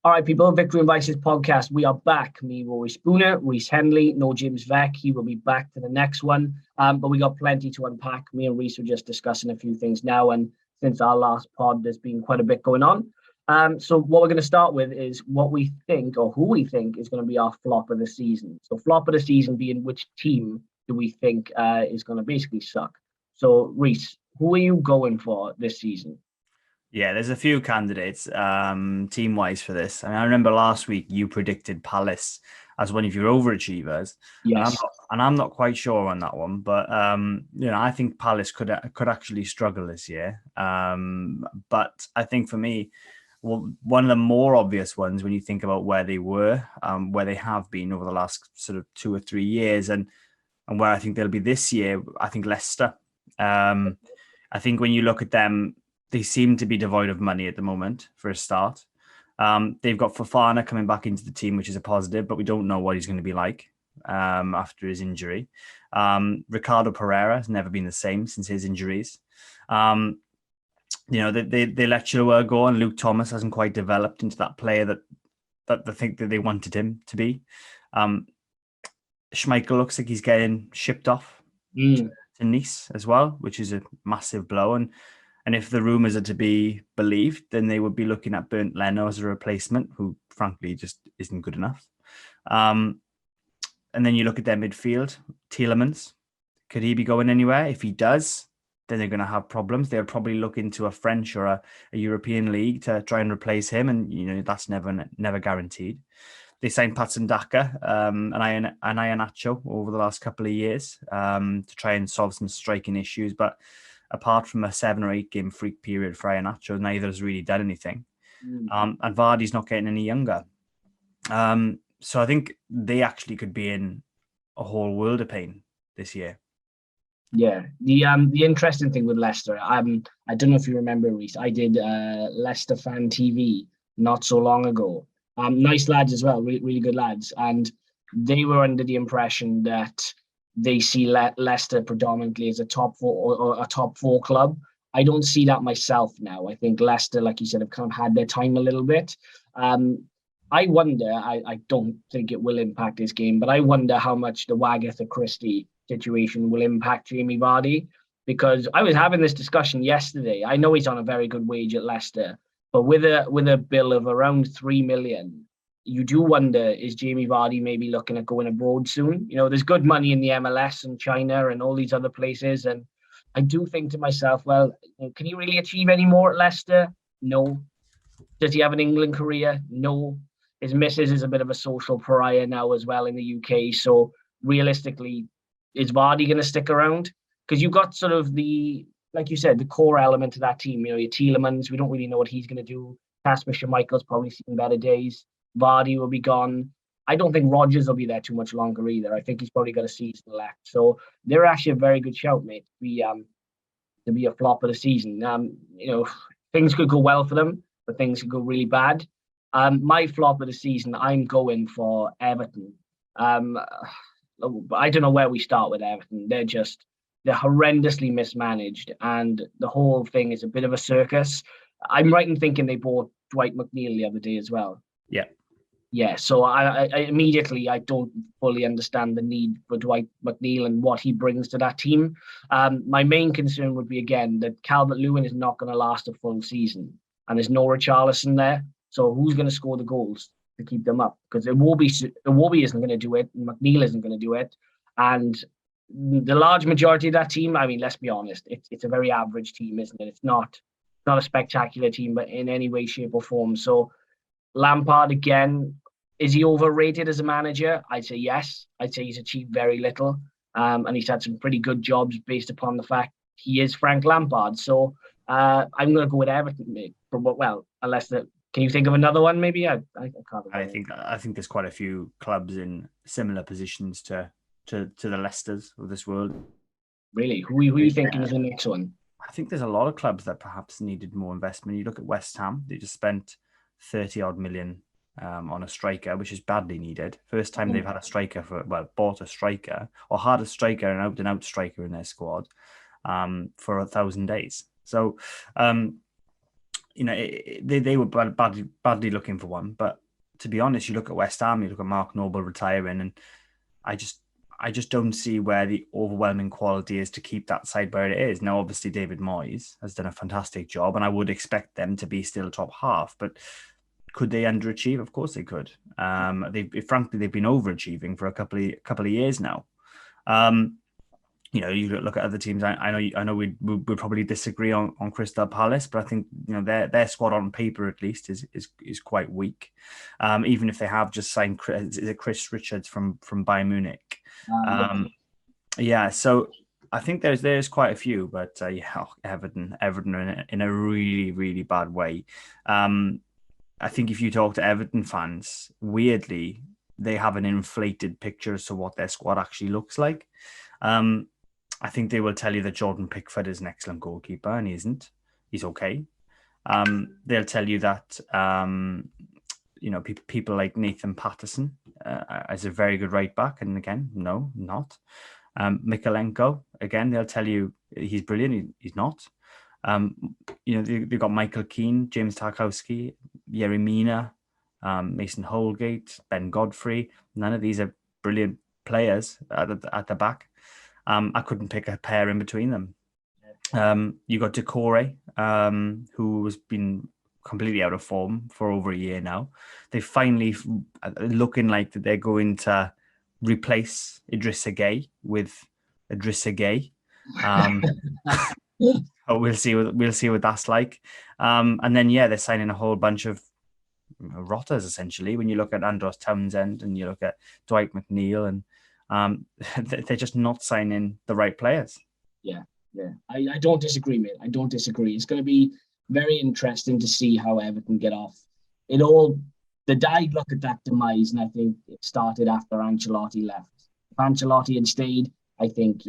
All right, people, Victory and Vices podcast. We are back. Me, Rory Spooner, Reese Henley, no James Veck. He will be back to the next one. But we got plenty to unpack. Me and Reese were just discussing a few things now. And since our last pod, there's been quite a bit going on. So what we're going to start with is what we think or who we think is going to be our flop of the season. So flop of the season being which team do we think is going to basically suck. So Reese, who are you going for this season? Yeah, there's a few candidates team-wise for this. I remember last week you predicted Palace as one of your overachievers. Yes. And I'm not quite sure on that one, but I think Palace could actually struggle this year. But I think for me, one of the more obvious ones when you think about where they were, where they have been over the last sort of 2 or 3 years, and where I think they'll be this year, I think Leicester. I think when you look at them, they seem to be devoid of money at the moment, for a start. They've got Fofana coming back into the team, which is a positive, but we don't know what he's going to be like after his injury. Ricardo Pereira has never been the same since his injuries. They let Chilwell go, and Luke Thomas hasn't quite developed into that player that they think that they wanted him to be. Schmeichel looks like he's getting shipped off to Nice as well, which is a massive blow. And if the rumours are to be believed, then they would be looking at Bernd Leno as a replacement, who frankly just isn't good enough. And then you look at their midfield, Tielemans. Could he be going anywhere? If he does, then they're going to have problems. They'll probably look into a French or a European league to try and replace him. And, that's never guaranteed. They signed Patson Daka and Iheanacho over the last couple of years to try and solve some striking issues. But apart from a 7 or 8 game freak period for Iheanacho, neither has really done anything. And Vardy's not getting any younger. So I think they actually could be in a whole world of pain this year. Yeah, the interesting thing with Leicester, I don't know if you remember, Reese, I did Leicester Fan TV not so long ago. Nice lads as well, really good lads. And they were under the impression that they see Leicester predominantly as a top 4 or a top 4 club. I don't see that myself now. I think Leicester, like you said, have kind of had their time a little bit. I wonder, I don't think it will impact this game, but I wonder how much the Wagatha Christie situation will impact Jamie Vardy, because I was having this discussion yesterday. I know he's on a very good wage at Leicester, but with a bill of around 3 million, you do wonder, is Jamie Vardy maybe looking at going abroad soon? There's good money in the MLS and China and all these other places. And I do think to myself, well, can he really achieve any more at Leicester? No. Does he have an England career? No. His missus is a bit of a social pariah now as well in the UK. So realistically, is Vardy going to stick around? Because you've got sort of like you said, the core element of that team. Your Tielemans, we don't really know what he's going to do. Kasper Schmeichel's probably seen better days. Vardy will be gone. I don't think Rodgers will be there too much longer either. I think he's probably got a season left. So they're actually a very good shout, mate, to be a flop of the season. Things could go well for them, but things could go really bad. My flop of the season, I'm going for Everton. I don't know where we start with Everton. They're horrendously mismanaged, and the whole thing is a bit of a circus. I'm right in thinking they bought Dwight McNeil the other day as well. Yeah. Yeah, so I immediately, I don't fully understand the need for Dwight McNeil and what he brings to that team. My main concern would be, again, that Calvert-Lewin is not going to last a full season, and there's no Richarlison there. So who's going to score the goals to keep them up? Because Iwobi isn't going to do it, and McNeil isn't going to do it. And the large majority of that team, I mean, let's be honest, it's a very average team, isn't it? It's not a spectacular team, but in any way, shape, or form. So Lampard, again, is he overrated as a manager? I'd say yes. I'd say he's achieved very little. And he's had some pretty good jobs based upon the fact he is Frank Lampard. So I'm going to go with Everton, mate. Well, can you think of another one? Maybe I can't. I think there's quite a few clubs in similar positions to the Leicesters of this world. Really? Who are you thinking is the next one? I think there's a lot of clubs that perhaps needed more investment. You look at West Ham; they just spent 30-odd million on a striker, which is badly needed. First time they've had a striker bought a striker or had a striker, an out-and-out striker in their squad for 1,000 days. So they were badly looking for one. But to be honest, you look at West Ham, you look at Mark Noble retiring, and I just don't see where the overwhelming quality is to keep that side where it is. Now, obviously, David Moyes has done a fantastic job, and I would expect them to be still top half. But could they underachieve? Of course they could. Frankly, they've been overachieving for a couple of years now. You look at other teams. I know we'd probably disagree on Crystal Palace, but I think their squad on paper at least is quite weak. Even if they have just signed Chris Richards from Bayern Munich. So I think there's quite a few, but Everton are in a really, really bad way. I think if you talk to Everton fans, weirdly they have an inflated picture as to what their squad actually looks like. I think they will tell you that Jordan Pickford is an excellent goalkeeper, and he isn't. He's okay. They'll tell you that people like Nathan Patterson is a very good right back, and again, no, not. Mikalenko, again, they'll tell you he's brilliant. He's not. They've got Michael Keane, James Tarkowski, Yerry Mina, Mason Holgate, Ben Godfrey. None of these are brilliant players at the back. I couldn't pick a pair in between them. You got Decore, who has been completely out of form for over a year now. They finally looking like that they're going to replace Idrissa Gueye with Idrissa Gueye. We'll see what that's like. And then they're signing a whole bunch of rotters essentially. When you look at Andros Townsend and you look at Dwight McNeil, and they're just not signing the right players. Yeah. I don't disagree, mate. I don't disagree. It's going to be very interesting to see how Everton get off. I'd look at that demise, and I think it started after Ancelotti left. If Ancelotti had stayed, I think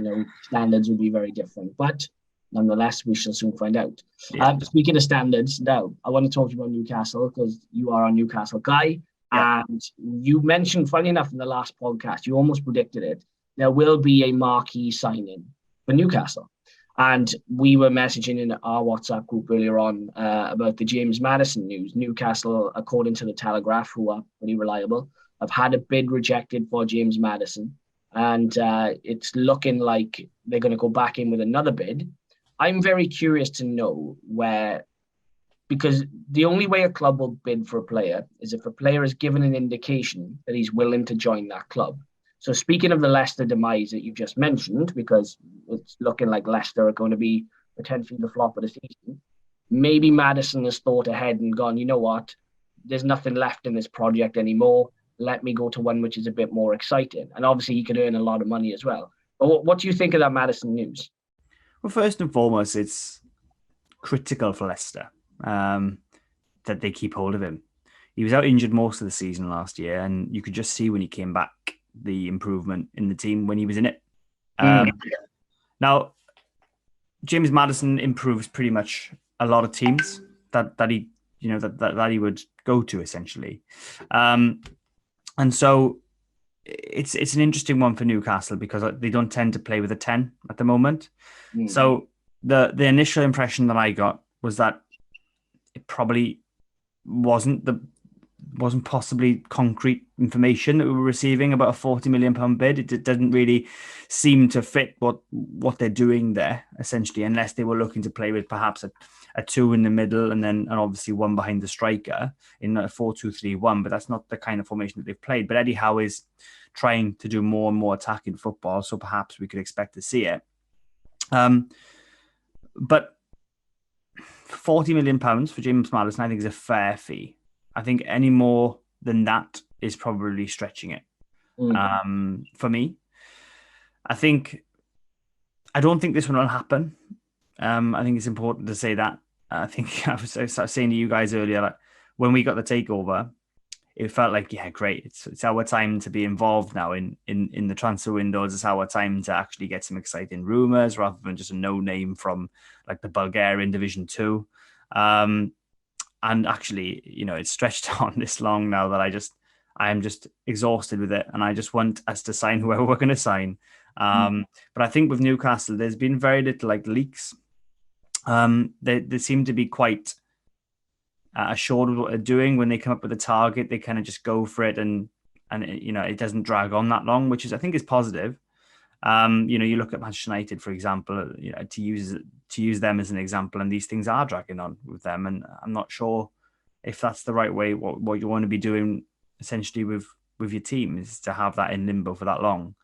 standards would be very different. But nonetheless, we shall soon find out. Yeah. Speaking of standards, now I want to talk to you about Newcastle, because you are a Newcastle guy. Yeah. And you mentioned, funny enough, in the last podcast, you almost predicted it. There will be a marquee signing for Newcastle. And we were messaging in our WhatsApp group earlier on about the James Maddison news. Newcastle, according to the Telegraph, who are pretty reliable, have had a bid rejected for James Maddison. And it's looking like they're going to go back in with another bid. I'm very curious to know because the only way a club will bid for a player is if a player is given an indication that he's willing to join that club. So speaking of the Leicester demise that you just mentioned, because it's looking like Leicester are going to be potentially the flop of the season, maybe Maddison has thought ahead and gone, you know what, there's nothing left in this project anymore. Let me go to one which is a bit more exciting. And obviously he could earn a lot of money as well. But what do you think of that Maddison news? Well, first and foremost, it's critical for Leicester that they keep hold of him. He was out injured most of the season last year, and you could just see when he came back the improvement in the team when he was in it. Now, James Maddison improves pretty much a lot of teams that he he would go to essentially, and so it's an interesting one for Newcastle because they don't tend to play with a 10 at the moment. Mm-hmm. So the initial impression that I got was that it probably wasn't possibly concrete information that we were receiving about a £40 million bid. It doesn't really seem to fit what they're doing there, essentially, unless they were looking to play with perhaps a two in the middle and obviously one behind the striker in a 4-2-3-1, but that's not the kind of formation that they've played. But Eddie Howe is trying to do more and more attacking football, so perhaps we could expect to see it. But £40 million for James Maddison, I think, is a fair fee. I think any more than that is probably stretching it. For me, I don't think this one will happen. I think it's important to say that. I think I was saying to you guys earlier, like, when we got the takeover, it felt like, yeah, great. It's our time to be involved now in the transfer windows. It's our time to actually get some exciting rumours rather than just a no name from like the Bulgarian Division 2. And actually, it's stretched on this long now that I am just exhausted with it. And I just want us to sign whoever we're going to sign. But I think with Newcastle, there's been very little like leaks. They seem to be quite assured of what they're doing. When they come up with a target, they kind of just go for it, and it doesn't drag on that long, which I think is positive. You look at Manchester United, for example, to use them as an example, and these things are dragging on with them, and I'm not sure if that's the right way. What you want to be doing essentially with your team is to have that in limbo for that long.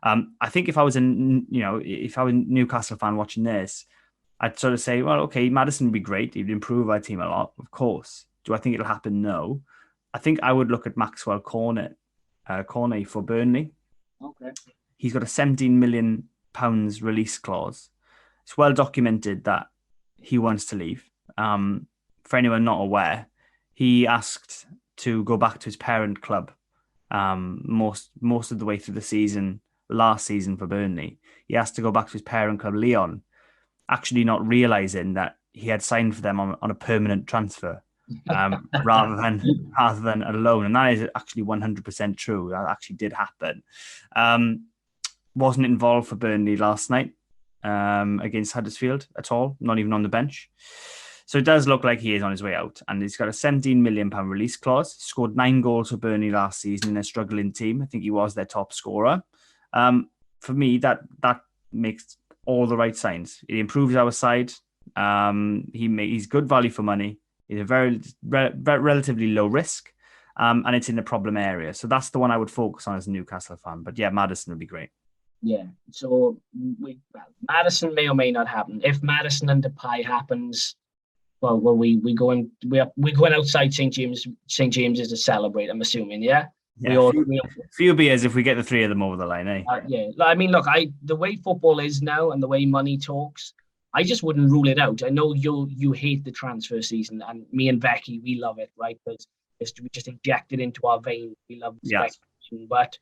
I think if I was a Newcastle fan watching this, I'd sort of say, well, okay, Maddison would be great. He'd improve our team a lot, of course. Do I think it'll happen? No. I think I would look at Maxwell Cornet for Burnley. Okay. He's got a £17 million release clause. It's well documented that he wants to leave. For anyone not aware, he asked to go back to his parent club most of the way through the season, last season for Burnley. He asked to go back to his parent club, Lyon, actually not realising that he had signed for them on a permanent transfer rather than a loan. And that is actually 100% true. That actually did happen. Wasn't involved for Burnley last night against Huddersfield at all, not even on the bench. So it does look like he is on his way out. And he's got a £17 million release clause. He scored 9 goals for Burnley last season in a struggling team. I think he was their top scorer. For me, that makes all the right signs. It improves our side. He's good value for money. He's a very relatively low risk. And it's in a problem area. So that's the one I would focus on as a Newcastle fan. But yeah, Maddison would be great. Yeah, so Maddison may or may not happen. If Maddison and Depay happens, well, we're going outside St. James's to celebrate. I'm assuming, yeah. Yeah, few beers if we get the 3 of them over the line, eh? Yeah, I mean, look, the way football is now and the way money talks, I just wouldn't rule it out. I know you hate the transfer season, and me and Becky, we love it, right? Because we just inject it into our veins. We love speculation, but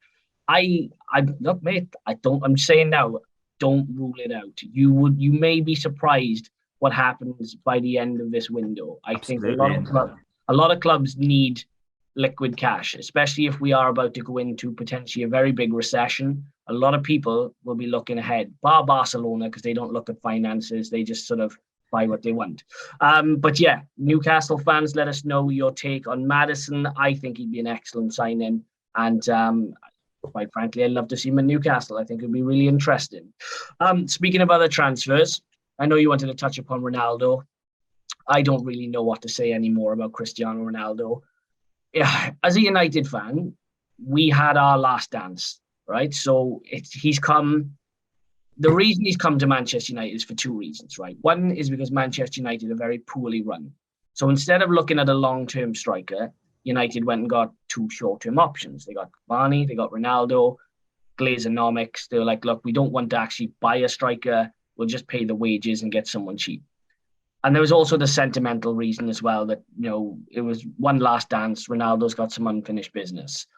look, mate. I'm saying now, don't rule it out. You may be surprised what happens by the end of this window. I think a lot of clubs need liquid cash, especially if we are about to go into potentially a very big recession. A lot of people will be looking ahead, bar Barcelona, because they don't look at finances. They just sort of buy what they want. But yeah, Newcastle fans, let us know your take on Maddison. I think he'd be an excellent sign-in. And quite frankly, I'd love to see him in Newcastle. I think it'd be really interesting. Speaking of other transfers, I know you wanted to touch upon Ronaldo. I don't really know what to say anymore about Cristiano Ronaldo. Yeah, as a United fan, we had our last dance, right? So he's come. The reason he's come to Manchester United is for 2 reasons, right? One is because Manchester United are very poorly run. So instead of looking at a long-term striker, United went and got 2 short-term options. They got Cavani, they got Ronaldo, Glazonomics. They were like, look, we don't want to actually buy a striker. We'll just pay the wages and get someone cheap. And there was also the sentimental reason as well that, it was one last dance. Ronaldo's got some unfinished business.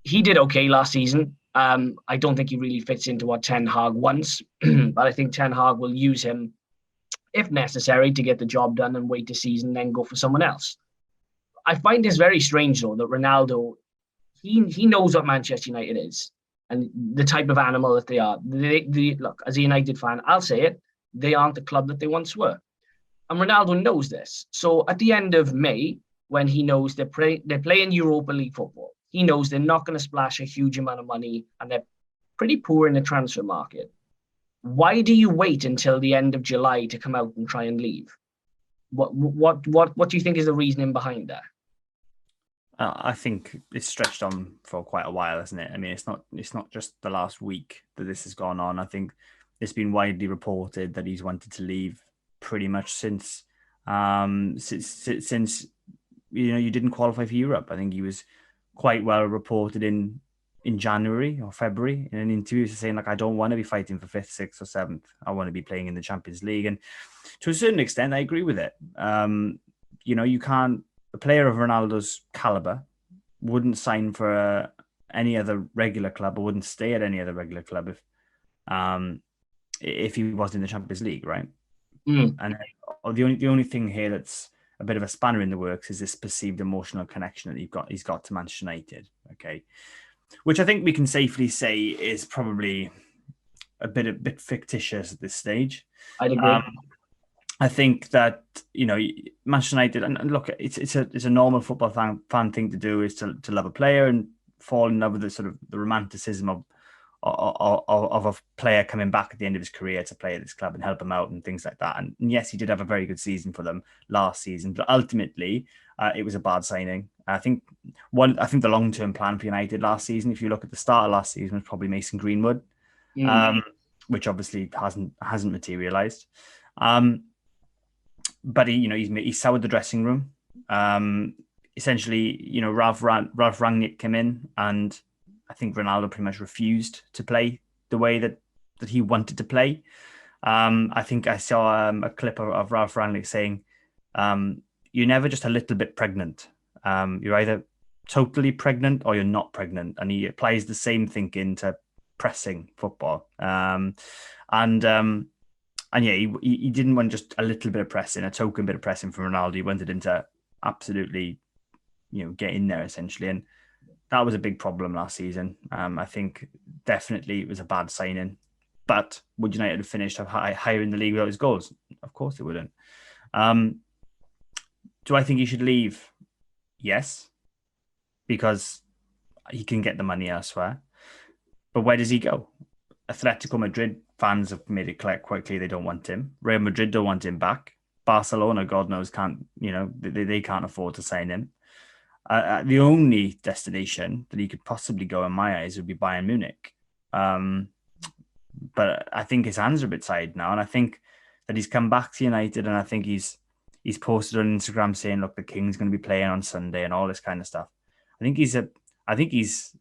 He did okay last season. I don't think he really fits into what Ten Hag wants, but I think Ten Hag will use him if necessary to get the job done and wait a season, then go for someone else. I find this very strange, though, that Ronaldo, he knows what Manchester United is and the type of animal that they are. Look, as a United fan, I'll say it, they aren't the club that they once were. And Ronaldo knows this. So at the end of May, when he knows they're playing Europa League football, he knows they're not going to splash a huge amount of money and they're pretty poor in the transfer market. Why do you wait until the end of July to come out and try and leave? What do you think is the reasoning behind that? I think it's stretched on for quite a while, isn't it? I mean, it's not just the last week that this has gone on. I think it's been widely reported that he's wanted to leave pretty much since you didn't qualify for Europe. I think he was quite well reported in January or February in an interview saying, like, I don't want to be fighting for 5th, 6th or 7th. I want to be playing in the Champions League. And to a certain extent, I agree with it. You can't, a player of Ronaldo's caliber wouldn't sign for any other regular club or wouldn't stay at any other regular club if he was in the Champions League, right? And the only thing here that's a bit of a spanner in the works is this perceived emotional connection that he's got to Manchester United, okay? Which I think we can safely say is probably a bit fictitious at this stage. I'd agree. I think that, Manchester United, and look, it's a normal football fan thing to do, is to love a player and fall in love with the sort of the romanticism of a player coming back at the end of his career to play at this club and help him out and things like that. And yes, he did have a very good season for them last season, but ultimately it was a bad signing. I think the long-term plan for United last season, if you look at the start of last season, was probably Mason Greenwood, which obviously hasn't materialized. But he soured the dressing room. Essentially, Ralph Rangnick came in, and I think Ronaldo pretty much refused to play the way that he wanted to play. I think I saw a clip of Ralph Rangnick saying, "You're never just a little bit pregnant. You're either totally pregnant or you're not pregnant." And he applies the same thinking to pressing football. And yeah, he didn't want just a little bit of pressing, a token bit of pressing from Ronaldo. He wanted him to absolutely, get in there essentially. And that was a big problem last season. I think definitely it was a bad signing. But would United have finished higher in the league without his goals? Of course they wouldn't. Do I think he should leave? Yes, because he can get the money elsewhere. But where does he go? Atletico Madrid fans have made it quite clear they don't want him. Real Madrid don't want him back. Barcelona, God knows, can't. They can't afford to sign him. The only destination that he could possibly go, in my eyes, would be Bayern Munich. But I think his hands are a bit tied now, and I think that he's come back to United, and I think he's posted on Instagram saying, "Look, the King's going to be playing on Sunday," and all this kind of stuff. I think he's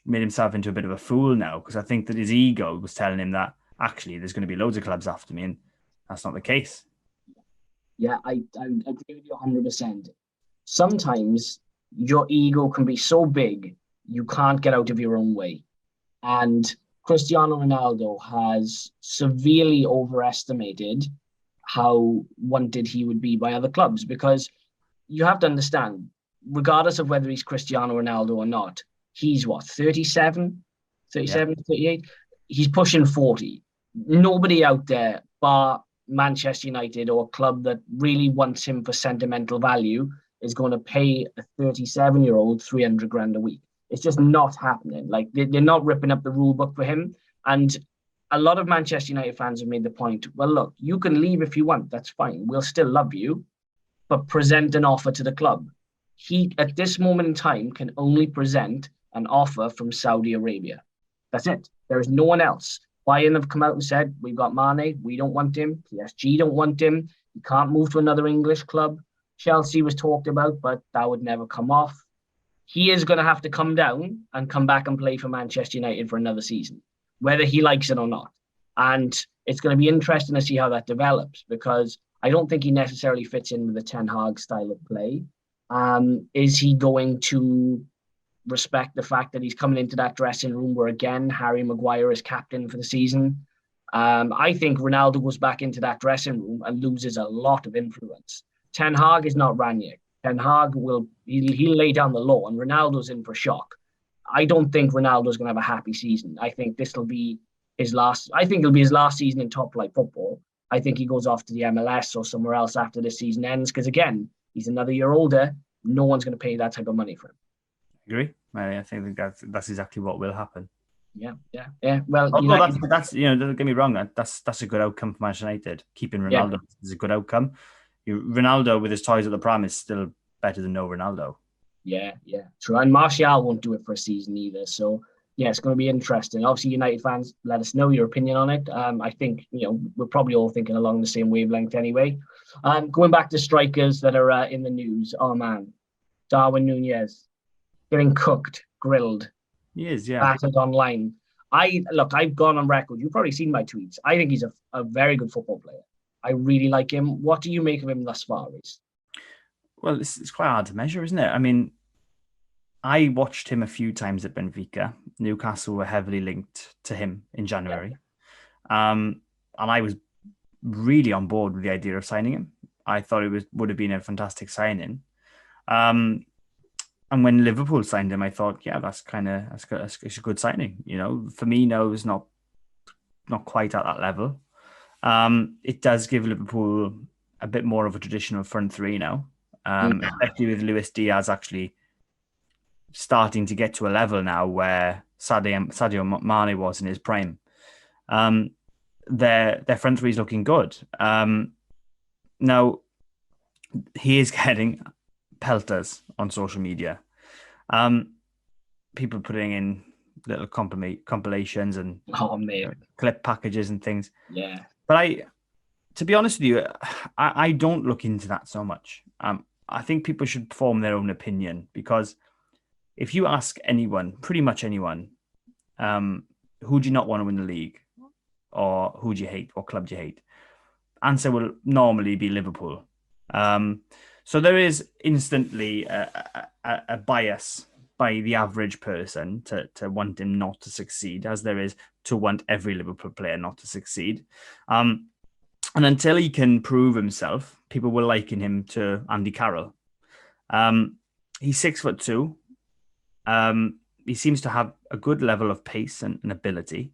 made himself into a bit of a fool now, because I think that his ego was telling him that actually there's going to be loads of clubs after me, and that's not the case. Yeah, I agree with you 100%. Sometimes your ego can be so big you can't get out of your own way. And Cristiano Ronaldo has severely overestimated how wanted he would be by other clubs, because you have to understand, regardless of whether he's Cristiano Ronaldo or not, he's 37, 38. He's pushing 40. Nobody out there, bar Manchester United or a club that really wants him for sentimental value, is going to pay a 37-year-old 300 grand a week. It's just not happening. Like, they're not ripping up the rule book for him. And a lot of Manchester United fans have made the point, well, look, you can leave if you want. That's fine. We'll still love you, but present an offer to the club. He, at this moment in time, can only present an offer from Saudi Arabia. That's it. There is no one else. Bayern have come out and said, we've got Mane, we don't want him. PSG don't want him. He can't move to another English club. Chelsea was talked about, but that would never come off. He is going to have to come down and come back and play for Manchester United for another season, whether he likes it or not. And it's going to be interesting to see how that develops, because I don't think he necessarily fits in with the Ten Hag style of play. Is he going to respect the fact that he's coming into that dressing room where, again, Harry Maguire is captain for the season? I think Ronaldo goes back into that dressing room and loses a lot of influence. Ten Hag is not Ranić. Ten Hag he'll lay down the law, and Ronaldo's in for shock. I don't think Ronaldo's going to have a happy season. I think this will be his last. I think it'll be his last season in top flight football. I think he goes off to the MLS or somewhere else after this season ends, because, again, he's another year older. No one's going to pay that type of money for him. Agree. I think that's exactly what will happen. Yeah. Well, that's don't get me wrong. That's a good outcome for Manchester United. Keeping Ronaldo is a good outcome. Ronaldo with his toys at the pram is still better than no Ronaldo. Yeah, true. And Martial won't do it for a season either. So yeah, it's going to be interesting. Obviously, United fans, let us know your opinion on it. I think we're probably all thinking along the same wavelength anyway. Going back to strikers that are in the news. Oh man, Darwin Nunez getting cooked, grilled. He is, yeah. Battered online. I've gone on record. You've probably seen my tweets. I think he's a very good football player. I really like him. What do you make of him thus far, Reece? Well, it's quite hard to measure, isn't it? I mean, I watched him a few times at Benfica. Newcastle were heavily linked to him in January. Yeah. And I was really on board with the idea of signing him. I thought it would have been a fantastic signing. And when Liverpool signed him, I thought, yeah, that's a good signing. Firmino is not quite at that level. It does give Liverpool a bit more of a traditional front three now, especially with Luis Diaz actually starting to get to a level now where Sadio Mane was in his prime. Their front three is looking good. Now, he is getting pelters on social media. People putting in little compilations and clip packages and things. Yeah. But to be honest with you, I don't look into that so much. I think people should form their own opinion, because if you ask anyone, pretty much anyone, who do you not want to win the league, or who do you hate, what club do you hate? Answer will normally be Liverpool. So there is instantly a bias by the average person to want him not to succeed, as there is to want every Liverpool player not to succeed. And until he can prove himself, people will liken him to Andy Carroll. He's 6'2". He seems to have a good level of pace and ability,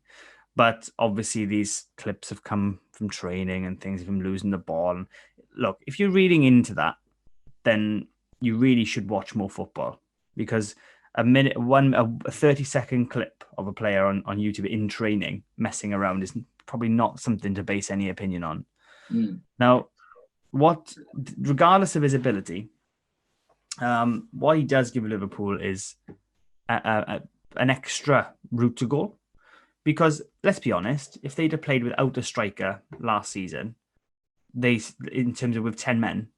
but obviously these clips have come from training and things of him losing the ball. And look, if you're reading into that, then you really should watch more football, because a 30-second clip of a player on YouTube in training messing around is probably not something to base any opinion on. Now, regardless of his ability, what he does give Liverpool is an extra route to goal. Because let's be honest, if they'd have played without a striker last season, in terms of with 10 men,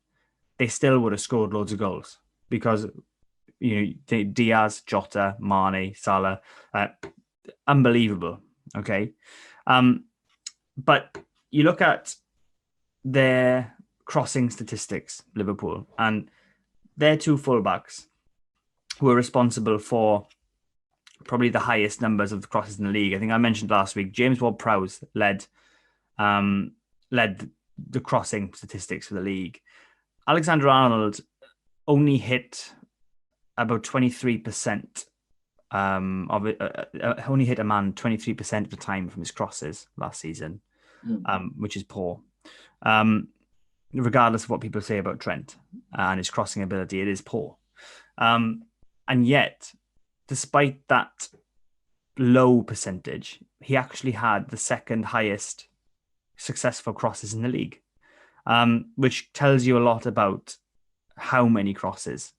they still would have scored loads of goals, because Diaz, Jota, Mane, Salah, unbelievable. Okay, but you look at their crossing statistics, Liverpool, and their two fullbacks who are responsible for probably the highest numbers of the crosses in the league. I think I mentioned last week, James Ward-Prowse led the crossing statistics for the league. Alexander-Arnold only hit about 23% of it. Only hit a man 23% of the time from his crosses last season, which is poor. Regardless of what people say about Trent and his crossing ability, it is poor. And yet, despite that low percentage, he actually had the second highest successful crosses in the league, which tells you a lot about how many crosses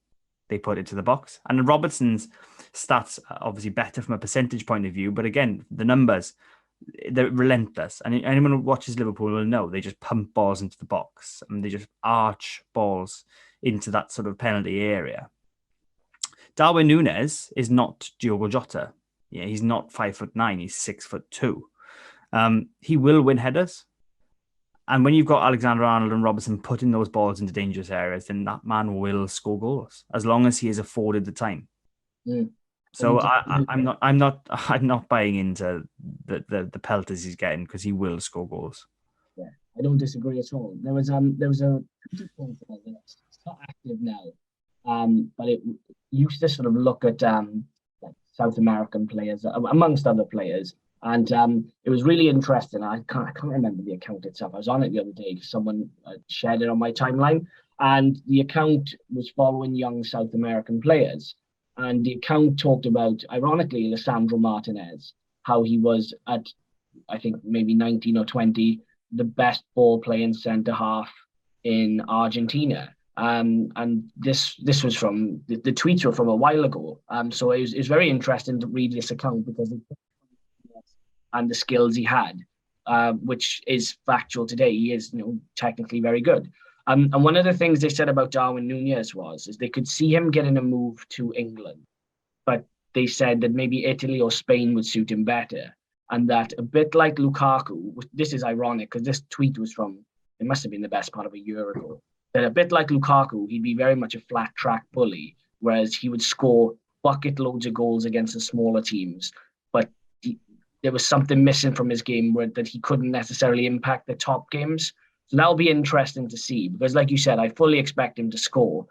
they put into the box. And Robertson's stats are obviously better from a percentage point of view, but again, the numbers, they're relentless. And anyone who watches Liverpool will know they just pump balls into the box and they just arch balls into that sort of penalty area. Darwin Nunez is not Diogo Jota. Yeah, he's not 5'9", he's 6'2". He will win headers. And when you've got Alexander-Arnold and Robertson putting those balls into dangerous areas, then that man will score goals as long as he is afforded the time. So I'm not buying into the pelters he's getting, because he will score goals. Yeah, I don't disagree at all. There was a it's not active now, but it used to sort of look at like South American players amongst other players. And it was really interesting. I can't remember the account itself. I was on it the other day because someone shared it on my timeline. And the account was following young South American players. And the account talked about, ironically, Lisandro Martinez, how he was at, I think, maybe 19 or 20, the best ball-playing centre-half in Argentina. And this was from, the tweets were from a while ago. So it was very interesting to read this account, because and the skills he had, which is factual today. He is, technically very good. And one of the things they said about Darwin Nunez is they could see him getting a move to England, but they said that maybe Italy or Spain would suit him better. And that a bit like Lukaku, this is ironic because this tweet was from, it must have been the best part of a year ago, that a bit like Lukaku, he'd be very much a flat track bully, whereas he would score bucket loads of goals against the smaller teams. But there was something missing from his game that he couldn't necessarily impact the top games. So that'll be interesting to see, because like you said, I fully expect him to score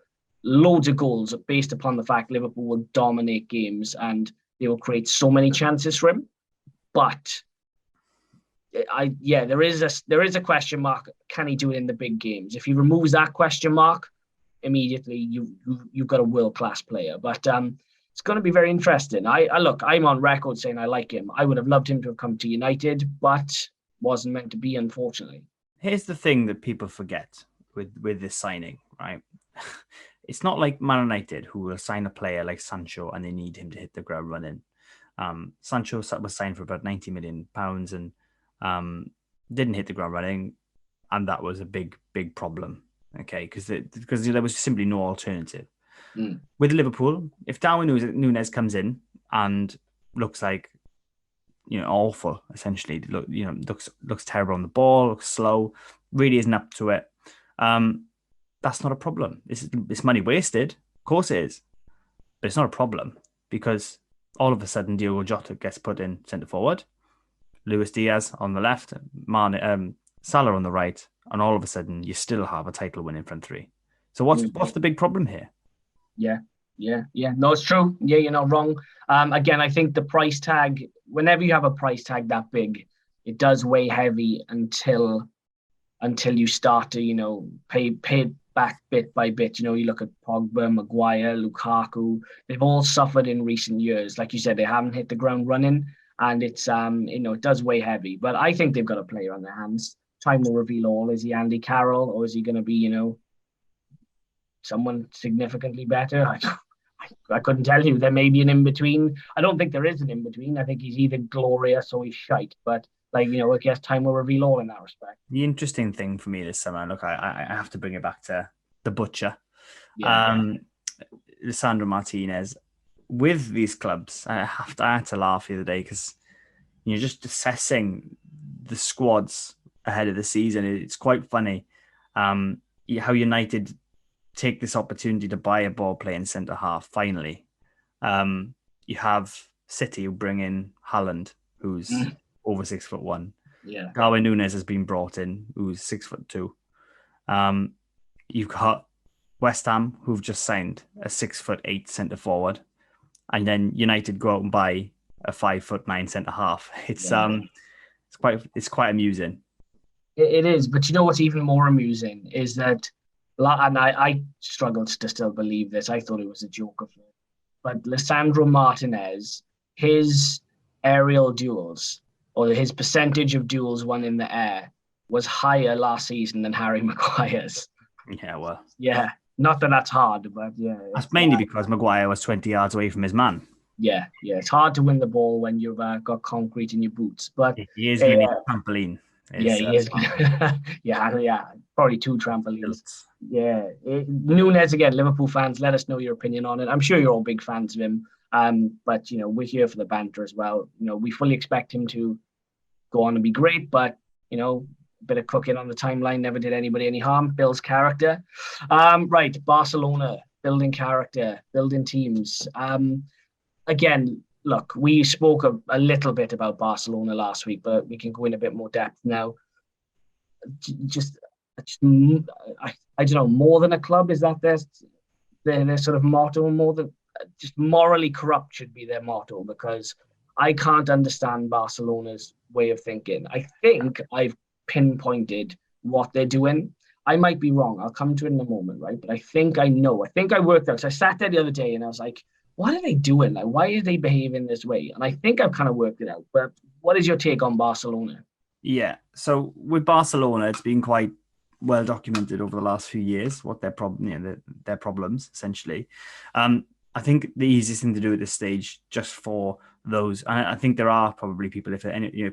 loads of goals based upon the fact Liverpool will dominate games and they will create so many chances for him. But there is a question mark. Can he do it in the big games? If he removes that question mark, immediately you've got a world-class player. But it's going to be very interesting. I'm on record saying I like him. I would have loved him to have come to United, but wasn't meant to be, unfortunately. Here's the thing that people forget with this signing, right? It's not like Man United, who will sign a player like Sancho and they need him to hit the ground running. Sancho was signed for about £90 million and didn't hit the ground running, and that was a big problem. Okay, because there was simply no alternative. With Liverpool, if Darwin Nunez comes in and looks like awful, essentially, looks terrible on the ball, looks slow, really isn't up to it, that's not a problem. It's money wasted, of course it is, but it's not a problem because all of a sudden Diogo Jota gets put in centre forward, Luis Diaz on the left, Salah on the right, and all of a sudden you still have a title win in front three. So what's the big problem here? Yeah. No, it's true. Yeah, you're not wrong. Again, I think the price tag, whenever you have a price tag that big, it does weigh heavy until you start to, pay it back bit by bit. You look at Pogba, Maguire, Lukaku, they've all suffered in recent years. Like you said, they haven't hit the ground running, and it's, it does weigh heavy. But I think they've got a player on their hands. Time will reveal all. Is he Andy Carroll, or is he going to be, someone significantly better? I couldn't tell you. There may be an in-between. I don't think there is an in-between. I think he's either glorious or he's shite. But, I guess time will reveal all in that respect. The interesting thing for me this summer, look, I have to bring it back to the butcher. Lisandro Martinez. With these clubs, I had to laugh the other day because you're just assessing the squads ahead of the season. It's quite funny how United take this opportunity to buy a ball playing centre half. Finally, you have City who bring in Haaland, who's over 6'1". Yeah, Darwin Nunez has been brought in, who's 6'2". You've got West Ham who've just signed a 6'8" centre forward, and then United go out and buy a 5'9" centre half. It's quite amusing. It is, but you know what's even more amusing is that. And I struggled to still believe this. I thought it was a joke of it. But Lisandro Martinez, his aerial duels, or his percentage of duels won in the air, was higher last season than Harry Maguire's. Yeah, well. Yeah, not that that's hard, but yeah. That's mainly because Maguire was 20 yards away from his man. Yeah. It's hard to win the ball when you've got concrete in your boots. But he is going to need a trampoline. He is. yeah, probably 2 trampolines. Yeah, Nunez again. Liverpool fans, let us know your opinion on it. I'm sure you're all big fans of him. But we're here for the banter as well. We fully expect him to go on and be great, but a bit of cooking on the timeline never did anybody any harm. Builds character. Right, Barcelona building character, building teams. Again, look, we spoke a little bit about Barcelona last week, but we can go in a bit more depth now. I don't know, more than a club, is that their sort of motto? More than just morally corrupt should be their motto, because I can't understand Barcelona's way of thinking. I think I've pinpointed what they're doing. I might be wrong. I'll come to it in a moment, right? But I think I know. I think I worked out. So I sat there the other day and I was like, what are they doing? Like, why are they behaving this way? And I think I've kind of worked it out. But what is your take on Barcelona? Yeah. So with Barcelona, it's been quite well documented over the last few years what their problems essentially. I think the easiest thing to do at this stage, just for those, I think there are probably people, if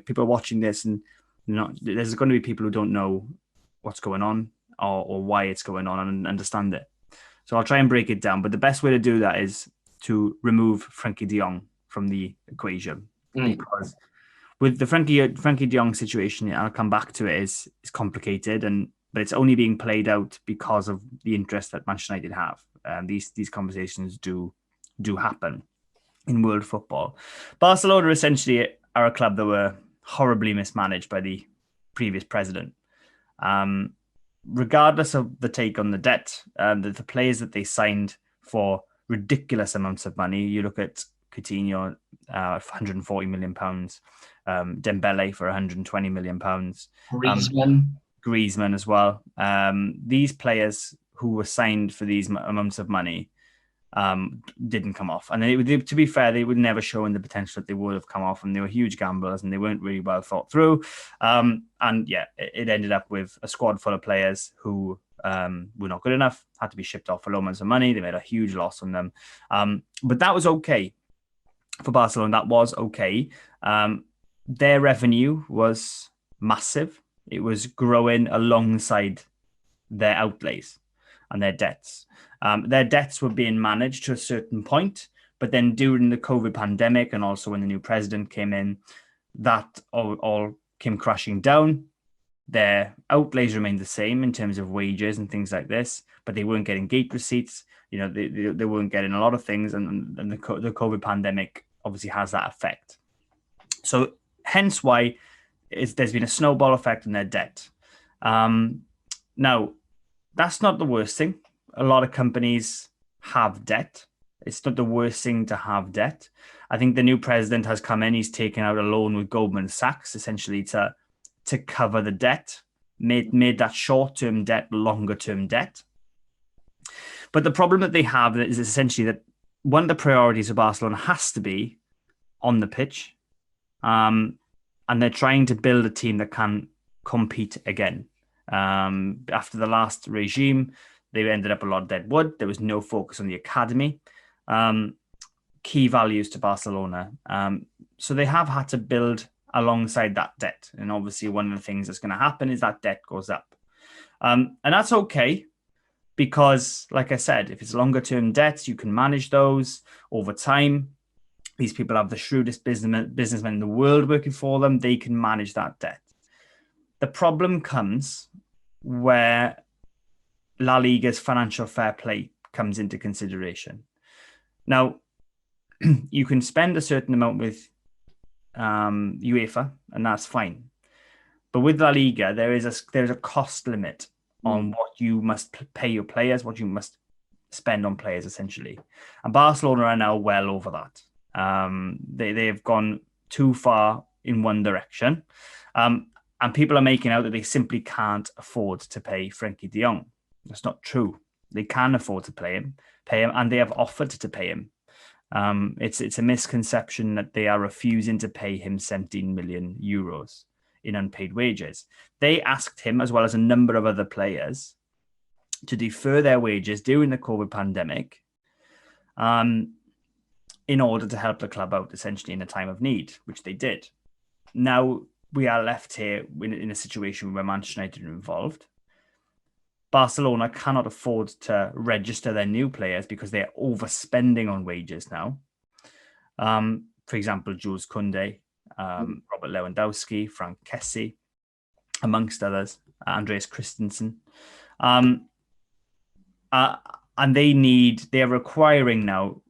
people are watching this and there's going to be people who don't know what's going on or why it's going on and understand it. So I'll try and break it down. But the best way to do that is to remove Frankie de Jong from the equation, because with the Frankie de Jong situation, I'll come back to it, is complicated, but it's only being played out because of the interest that Manchester United have. These conversations do happen in world football. Barcelona essentially are a club that were horribly mismanaged by the previous president. Regardless of the take on the debt, the players that they signed for ridiculous amounts of money. You look at Coutinho, for £140 million, Dembele for £120 million, Griezmann as well. These players who were signed for these amounts of money didn't come off. And to be fair, they were never showing the potential that they would have come off, and they were huge gamblers and they weren't really well thought through. And yeah, it ended up with a squad full of players who were not good enough, had to be shipped off for low amounts of money. They made a huge loss on them. But that was okay for Barcelona. That was okay. Their revenue was massive. It was growing alongside their outlays and their debts. Their debts were being managed to a certain point, but then during the COVID pandemic and also when the new president came in, that all came crashing down. Their outlays remained the same in terms of wages and things like this, but they weren't getting gate receipts. They weren't getting a lot of things, and the COVID pandemic obviously has that effect. So hence why there's been a snowball effect on their debt. Now, that's not the worst thing. A lot of companies have debt. It's not the worst thing to have debt. I think the new president has come in. He's taken out a loan with Goldman Sachs, essentially to cover the debt, made that short-term debt longer-term debt. But the problem that they have is essentially that one of the priorities of Barcelona has to be on the pitch. And they're trying to build a team that can compete again. After the last regime, they ended up a lot of dead wood. There was no focus on the academy. Key values to Barcelona. So they have had to build alongside that debt. And obviously one of the things that's going to happen is that debt goes up. And that's okay because, like I said, if it's longer term debts, you can manage those over time. These people have the shrewdest businessmen in the world working for them. They can manage that debt. The problem comes where La Liga's financial fair play comes into consideration. Now, you can spend a certain amount with UEFA, and that's fine. But with La Liga, there's a cost limit on what you must pay your players, what you must spend on players, essentially. And Barcelona are now well over that. They've gone too far in one direction. And people are making out that they simply can't afford to pay Frenkie de Jong. That's not true. They can afford to pay him, and they have offered to pay him. It's a misconception that they are refusing to pay him 17 million euros in unpaid wages. They asked him, as well as a number of other players, to defer their wages during the COVID pandemic in order to help the club out, essentially, in a time of need, which they did. Now, we are left here in a situation where Manchester United are involved. Barcelona cannot afford to register their new players because they're overspending on wages now. For example, Jules Koundé, Robert Lewandowski, Frank Kessie, amongst others, Andreas Christensen. And they're requiring now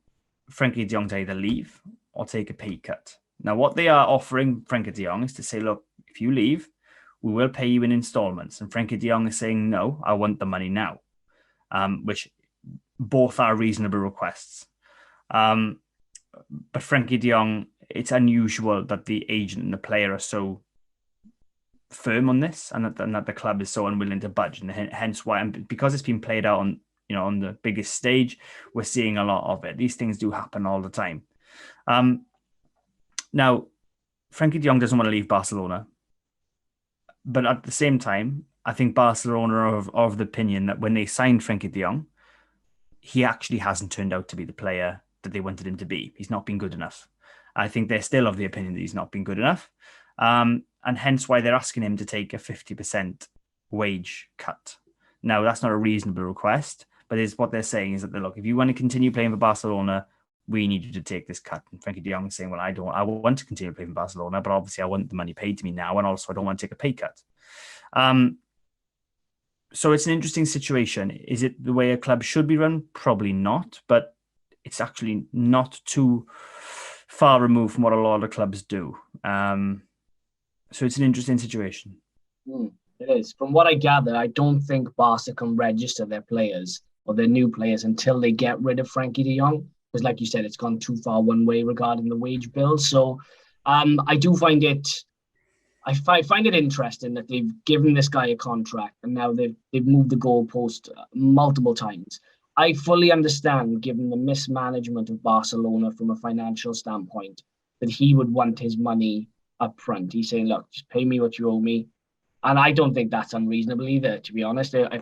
Frenkie de Jong to either leave or take a pay cut. Now, what they are offering Frenkie de Jong is to say, look, if you leave, we will pay you in installments. And Frenkie de Jong is saying, no, I want the money now, which both are reasonable requests. But Frenkie de Jong, it's unusual that the agent and the player are so firm on this, and that the club is so unwilling to budge. And hence why, and because it's been played out on the biggest stage, we're seeing a lot of it. These things do happen all the time. Now, Frenkie de Jong doesn't want to leave Barcelona. But at the same time, I think Barcelona are of the opinion that when they signed Frenkie de Jong, he actually hasn't turned out to be the player that they wanted him to be. He's not been good enough. I think they're still of the opinion that he's not been good enough. And hence why they're asking him to take a 50% wage cut. Now, that's not a reasonable request, but what they're saying is that, look, if you want to continue playing for Barcelona, we need you to take this cut. And Frenkie de Jong is saying, well, I want to continue playing for Barcelona, but obviously I want the money paid to me now, and also I don't want to take a pay cut. So it's an interesting situation. Is it the way a club should be run? Probably not, but it's actually not too far removed from what a lot of clubs do. So it's an interesting situation. It is. From what I gather, I don't think Barca can register their players or their new players until they get rid of Frenkie de Jong. because, like you said, it's gone too far one way regarding the wage bill. So I do find it. I find it interesting that they've given this guy a contract and now they've moved the goalpost multiple times. I fully understand, given the mismanagement of Barcelona from a financial standpoint, that he would want his money up front. He's saying, look, just pay me what you owe me. And I don't think that's unreasonable either, to be honest. If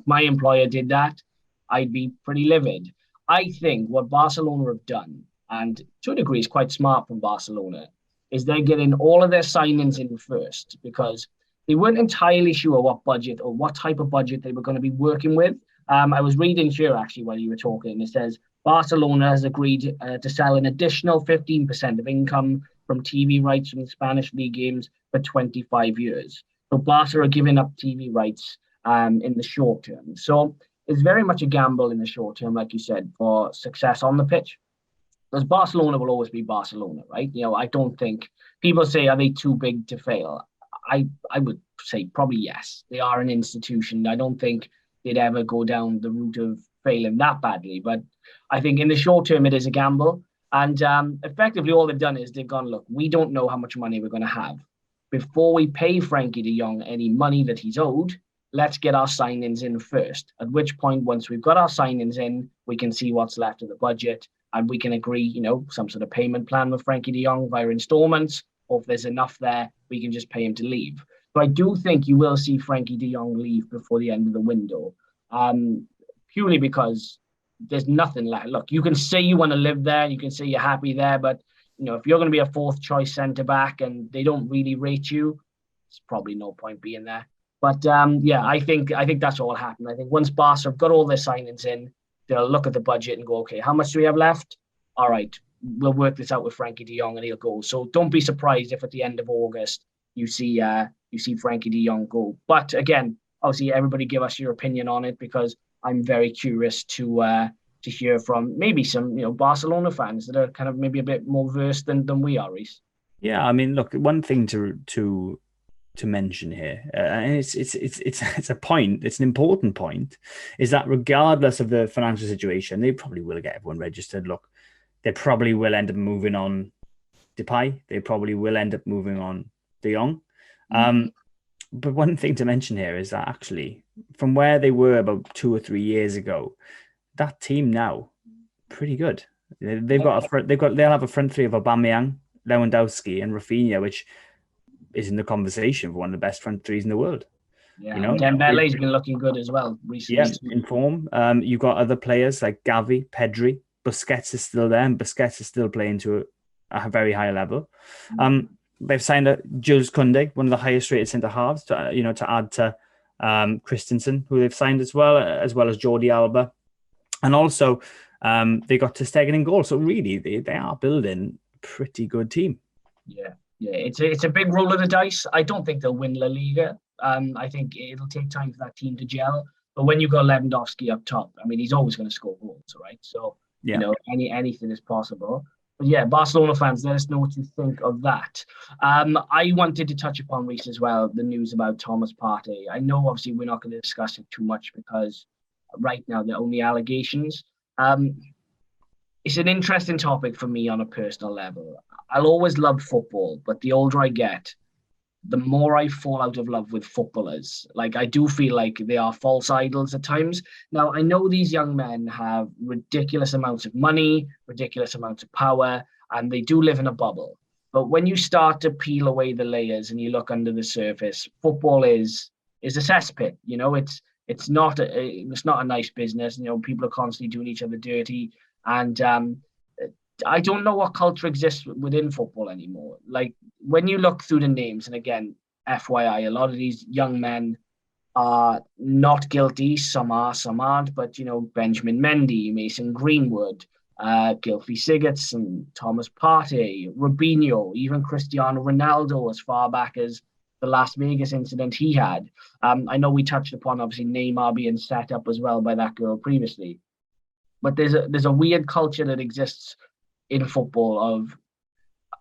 my employer did that, I'd be pretty livid. I think what Barcelona have done, and to a degree is quite smart from Barcelona, is they're getting all of their signings in first, because they weren't entirely sure what budget or what type of budget they were going to be working with. I was reading here actually while you were talking, and it says Barcelona has agreed to sell an additional 15% of income from TV rights from the Spanish league games for 25 years. So Barca are giving up TV rights in the short term. So it's very much a gamble in the short term, like you said, for success on the pitch. Because Barcelona will always be Barcelona, right? I don't think people say, are they too big to fail? I would say probably yes. They are an institution. I don't think they'd ever go down the route of failing that badly. But I think in the short term, it is a gamble. And effectively, all they've done is they've gone, look, we don't know how much money we're going to have. Before we pay Frankie de Jong any money that he's owed, let's get our signings in first. At which point, once we've got our signings in, we can see what's left of the budget and we can agree, some sort of payment plan with Frankie de Jong via installments. Or if there's enough there, we can just pay him to leave. So I do think you will see Frankie de Jong leave before the end of the window, purely because there's nothing left. Look, you can say you want to live there, you can say you're happy there, but if you're going to be a fourth choice centre back and they don't really rate you, there's probably no point being there. But I think that's what will happen. I think once Barca have got all their signings in, they'll look at the budget and go, okay, how much do we have left? All right, we'll work this out with Frankie de Jong and he'll go. So don't be surprised if at the end of August you see Frankie de Jong go. But again, obviously everybody give us your opinion on it, because I'm very curious to hear from maybe some Barcelona fans that are kind of maybe a bit more versed than we are, Reese. Yeah, I mean, look, one thing to mention here, and it's a point, it's an important point, is that regardless of the financial situation, they probably will get everyone registered. Look, they probably will end up moving on Depay. They probably will end up moving on De Jong. But one thing to mention here is that actually, from where they were about 2 or 3 years ago, that team now pretty good. They'll have a front three of Aubameyang, Lewandowski, and Rafinha, which is in the conversation for one of the best front threes in the world. Yeah, Dembele's been looking good as well recently. Yeah, in form. You've got other players like Gavi, Pedri, Busquets is still there, and Busquets is still playing to a very high level. They've signed Jules Koundé, one of the highest rated centre halves, to add to Christensen, who they've signed as well as Jordi Alba, and also they got Ter Stegen in goal. So really, they are building a pretty good team. Yeah, it's a big roll of the dice. I don't think they'll win La Liga. I think it'll take time for that team to gel. But when you've got Lewandowski up top, I mean, he's always going to score goals, right? So anything is possible. But yeah, Barcelona fans, let us know what you think of that. I wanted to touch upon, Reece, as well, the news about Thomas Partey. I know, obviously, we're not going to discuss it too much because right now they're only allegations. It's an interesting topic for me on a personal level. I'll always love football, but the older I get, the more I fall out of love with footballers. Like, I do feel like they are false idols at times. Now, I know these young men have ridiculous amounts of money, ridiculous amounts of power, and they do live in a bubble. But when you start to peel away the layers and you look under the surface, football is a cesspit. It's not a nice business. People are constantly doing each other dirty, and I don't know what culture exists within football anymore. Like, when you look through the names, and again, FYI, a lot of these young men are not guilty. Some are, some aren't. But, Benjamin Mendy, Mason Greenwood, Gylfi Sigurdsson, Thomas Partey, Robinho, even Cristiano Ronaldo, as far back as the Las Vegas incident he had. I know we touched upon, obviously, Neymar being set up as well by that girl previously. But there's a weird culture that exists in football of,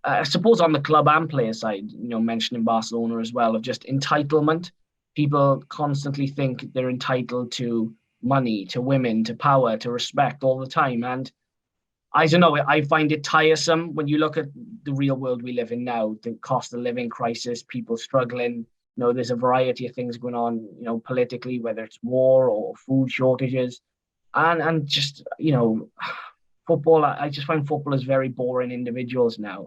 I suppose, on the club and player side, mentioning Barcelona as well, of just entitlement. People constantly think they're entitled to money, to women, to power, to respect all the time. And I don't know. I find it tiresome when you look at the real world we live in now, the cost of living crisis, people struggling. There's a variety of things going on, politically, whether it's war or food shortages. And just, football, I just find footballers very boring individuals now.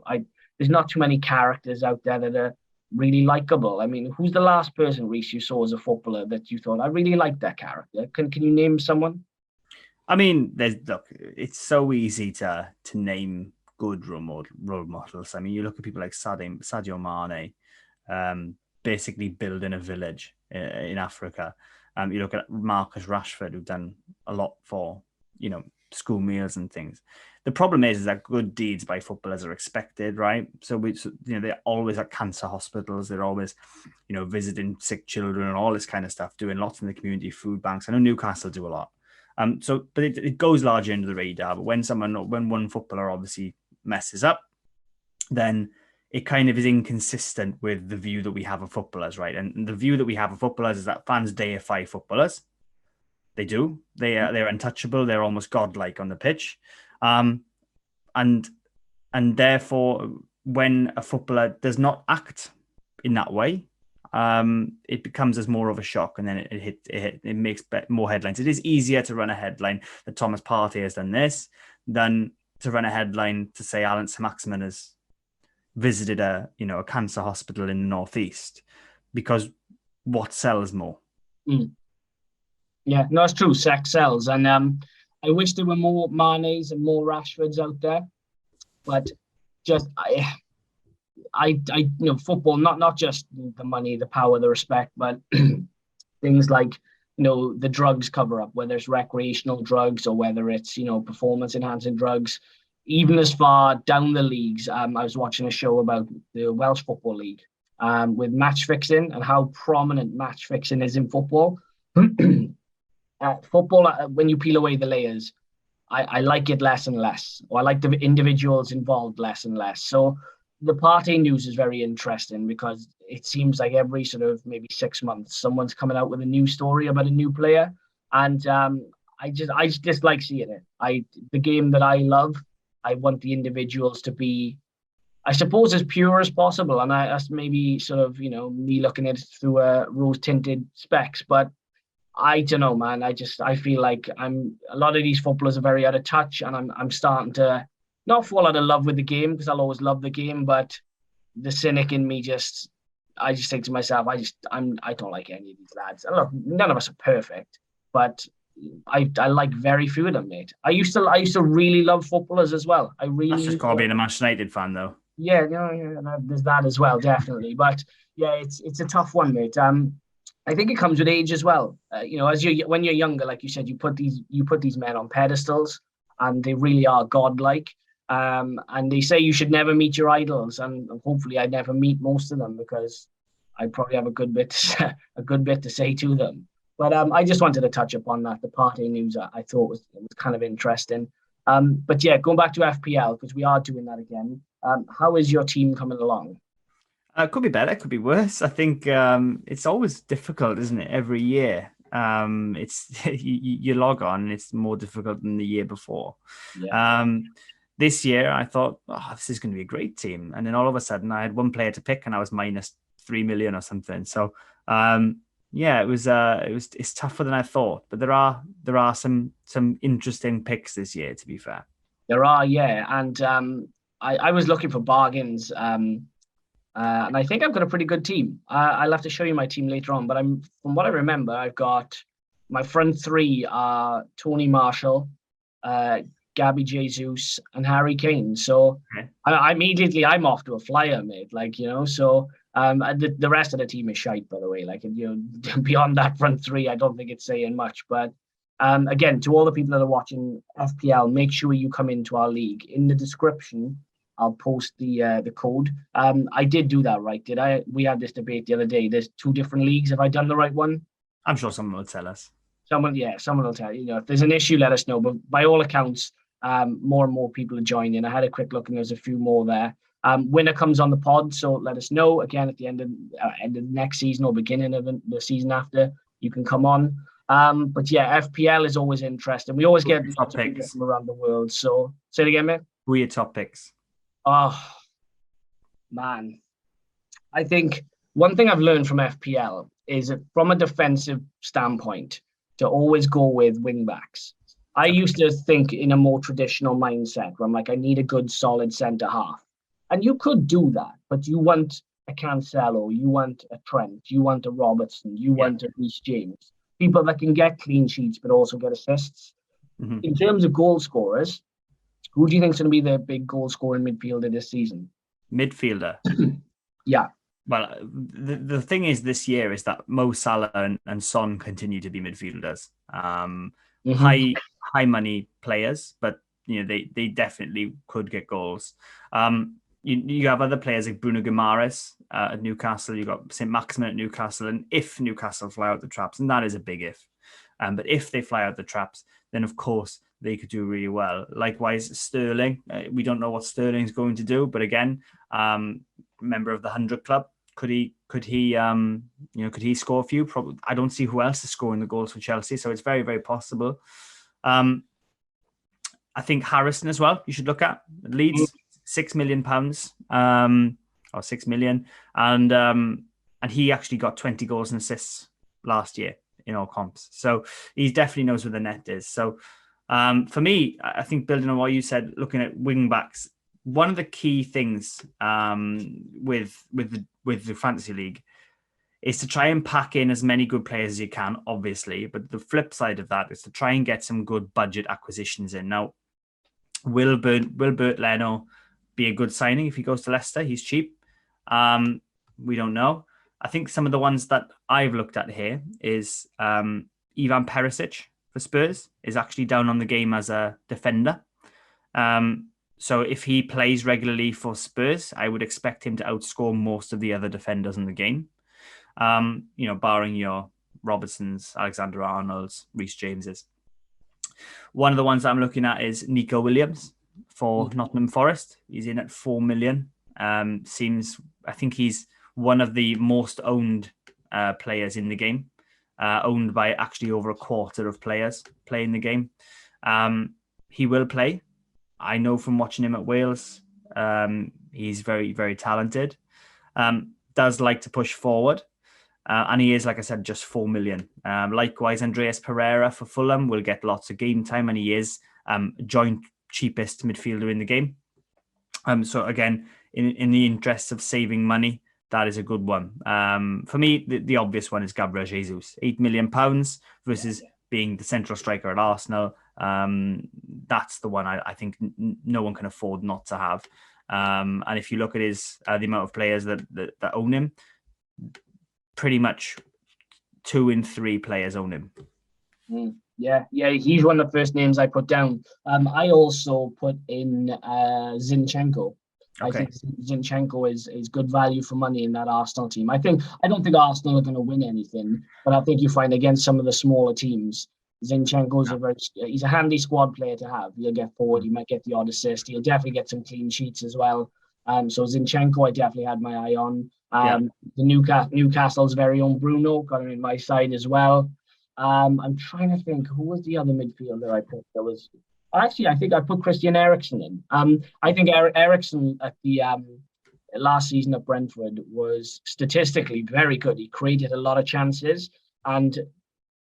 There's not too many characters out there that are really likable. I mean, who's the last person, Reece, you saw as a footballer that you thought, I really like that character? Can you name someone? I mean, it's so easy to name good role models. I mean, you look at people like Sadio Mane, basically building a village in Africa. You look at Marcus Rashford, who've done a lot for, school meals and things. The problem is that good deeds by footballers are expected, right? So they're always at cancer hospitals. They're always, visiting sick children and all this kind of stuff, doing lots in the community food banks. I know Newcastle do a lot. But it goes largely under the radar. But when one footballer obviously messes up, then it kind of is inconsistent with the view that we have of footballers, right? And the view that we have of footballers is that fans deify footballers. They do. They're untouchable. They're almost godlike on the pitch, and therefore, when a footballer does not act in that way, it becomes as more of a shock, and then it makes more headlines. It is easier to run a headline that Thomas Partey has done this than to run a headline to say Alan Saint-Maximin has visited a cancer hospital in the northeast, because what sells more? Yeah, no, it's true. Sex sells, and I wish there were more Manes and more Rashfords out there, but just I football, not just the money, the power, the respect, but things like, the drugs cover up, whether it's recreational drugs or whether it's, performance enhancing drugs, even as far down the leagues. I was watching a show about the Welsh Football League with match fixing and how prominent match fixing is in football. Football, when you peel away the layers, I like it less and less, or I like the individuals involved less and less. So the Partey news is very interesting because it seems like every sort of maybe 6 months, someone's coming out with a new story about a new player. And I just like seeing it. The game that I love, I want the individuals to be, I suppose, as pure as possible. And that's maybe sort of, me looking at it through rose-tinted specs. But I don't know, man. I feel like a lot of these footballers are very out of touch, and I'm starting to not fall out of love with the game, because I'll always love the game, but the cynic in me I just think to myself, I don't like any of these lads. And look, none of us are perfect, but I like very few of them, mate. I used to really love footballers as well. That's just called being a Manchester United fan, though. Yeah, there's that as well, definitely. But yeah, it's a tough one, mate. I think it comes with age as well. When you're younger, like you said, you put these men on pedestals, and they really are godlike. And they say you should never meet your idols, and hopefully I never meet most of them, because I probably have a good bit to say to them. But I just wanted to touch upon that. The Partey news I thought was kind of interesting. But yeah, going back to FPL, because we are doing that again. How is your team coming along? It could be better, it could be worse. I think it's always difficult, isn't it? Every year, it's you log on, and it's more difficult than the year before. Yeah. This year, I thought, this is going to be a great team, and then all of a sudden, I had one player to pick, and I was minus 3 million or something. So, it's tougher than I thought. But there are some interesting picks this year, to be fair. There are, yeah, and I was looking for bargains. And I think I've got a pretty good team. I'll have to show you my team later on. But from what I remember, I've got my front three are Tony Marshall, Gabby Jesus, and Harry Kane. So okay. I'm off to a flyer, mate. So the rest of the team is shite, by the way. Beyond that front three, I don't think it's saying much. But again, to all the people that are watching FPL, make sure you come into our league. In the description, I'll post the code. I did do that, right? Did I? We had this debate the other day. There's 2 different leagues. Have I done the right one? I'm sure someone will tell us. Someone will tell you. If there's an issue, let us know. But by all accounts, more and more people are joining. I had a quick look, and there's a few more there. Winner comes on the pod, so let us know. Again, at the end of the next season or beginning of the season after, you can come on. But yeah, FPL is always interesting. We always get top lots of people picks from around the world. So say it again, mate. Who are your top picks? Oh man, I think one thing I've learned from FPL is that from a defensive standpoint, to always go with wing backs. I used to think in a more traditional mindset where I'm like, I need a good solid centre half. And you could do that, but you want a Cancelo, you want a Trent, you want a Robertson, you want a Reece James. People that can get clean sheets but also get assists. Mm-hmm. In terms of goal scorers, who do you think is going to be the big goal scoring midfielder this season? Midfielder. Yeah. Well, the thing is this year is that Mo Salah and Son continue to be midfielders. High money players, but they definitely could get goals. You have other players like Bruno Guimaraes at Newcastle. You've got St. Maximin at Newcastle, and if Newcastle fly out the traps, and that is a big if. But if they fly out the traps, then of course they could do really well. Likewise, Sterling. We don't know what Sterling's going to do, but again, member of the 100 club. Could he score a few? Probably. I don't see who else is scoring the goals for Chelsea, so it's very, very possible. I think Harrison as well. You should look at Leeds, £6 million, or 6 million, and he actually got 20 goals and assists last year in all comps. So he definitely knows where the net is. So for me, I think building on what you said, looking at wing backs, one of the key things with the fantasy league is to try and pack in as many good players as you can, obviously. But the flip side of that is to try and get some good budget acquisitions in. Now, will Bernd Leno be a good signing if he goes to Leicester? He's cheap. We don't know. I think some of the ones that I've looked at here is Ivan Perisic for Spurs is actually down on the game as a defender. So if he plays regularly for Spurs, I would expect him to outscore most of the other defenders in the game. Barring your Robertsons, Alexander-Arnolds, Reece Jameses. One of the ones I'm looking at is Nico Williams for Nottingham Forest. He's in at 4 million. I think he's one of the most owned players in the game, owned by actually over a quarter of players playing the game. He will play. I know from watching him at Wales, he's very, very talented. Does like to push forward. And he is, like I said, just 4 million. Likewise, Andreas Pereira for Fulham will get lots of game time, and he is joint cheapest midfielder in the game. So again, in the interests of saving money, that is a good one. For me, the obvious one is Gabriel Jesus, £8 million versus being the central striker at Arsenal. That's the one I think no one can afford not to have. And if you look at his the amount of players that own him, pretty much 2 in 3 players own him. Yeah, he's one of the first names I put down. I also put in Zinchenko. Okay. I think Zinchenko is good value for money in that Arsenal team. I don't think Arsenal are going to win anything, but I think you find against some of the smaller teams, Zinchenko's he's a handy squad player to have. He'll get forward, he might get the odd assist, he'll definitely get some clean sheets as well. So Zinchenko, I definitely had my eye on. The Newcastle's very own Bruno, got him in my side as well. I'm trying to think, who was the other midfielder I picked? I think I put Christian Eriksen in. I think Eriksen at the last season at Brentford was statistically very good. He created a lot of chances, and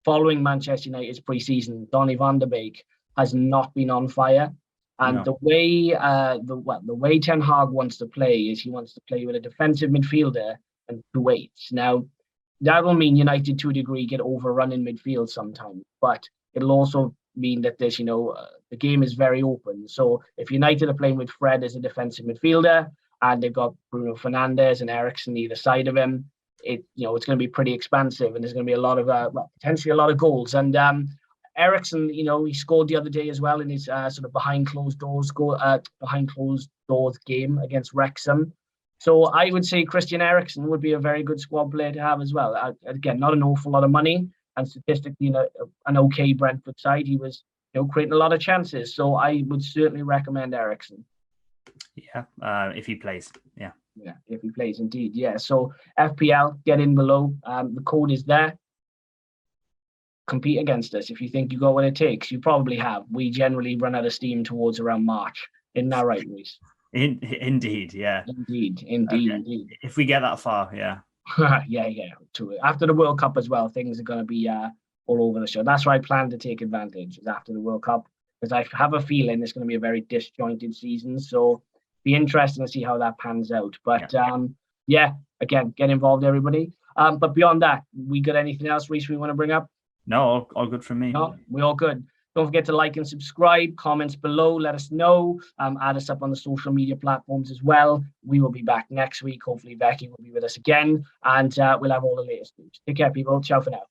following Manchester United's pre-season, Donny van de Beek has not been on fire. And the way Ten Hag wants to play is he wants to play with a defensive midfielder and 2 8s. Now, that will mean United to a degree get overrun in midfield sometimes, but it'll also mean that there's, the game is very open. So if United are playing with Fred as a defensive midfielder and they've got Bruno Fernandes and Eriksen either side of him, it's going to be pretty expansive, and there's going to be a lot of potentially a lot of goals. And Eriksen, he scored the other day as well in his sort of behind closed doors game against Wrexham. So I would say Christian Eriksen would be a very good squad player to have as well. Again, not an awful lot of money, and statistically an okay Brentford side. He was creating a lot of chances. So I would certainly recommend Eriksen. Yeah, if he plays. Yeah. Yeah, if he plays, indeed. Yeah. So FPL, get in below. The code is there. compete against us. If you think you got what it takes, you probably have. We generally run out of steam towards around March. Isn't that right, Reece? Indeed, yeah. Indeed. If we get that far, yeah. yeah. True. After the World Cup as well, things are going to be all over the show. That's why I plan to take advantage is after the World Cup, because I have a feeling it's going to be a very disjointed season. So be interesting to see how that pans out. But again, get involved, everybody. But beyond that, we got anything else, Reece, we want to bring up? No, all good from me. No, we're all good. Don't forget to like and subscribe, comments below, let us know, add us up on the social media platforms as well. We will be back next week. Hopefully Becky will be with us again, and we'll have all the latest news. Take care, people. Ciao for now.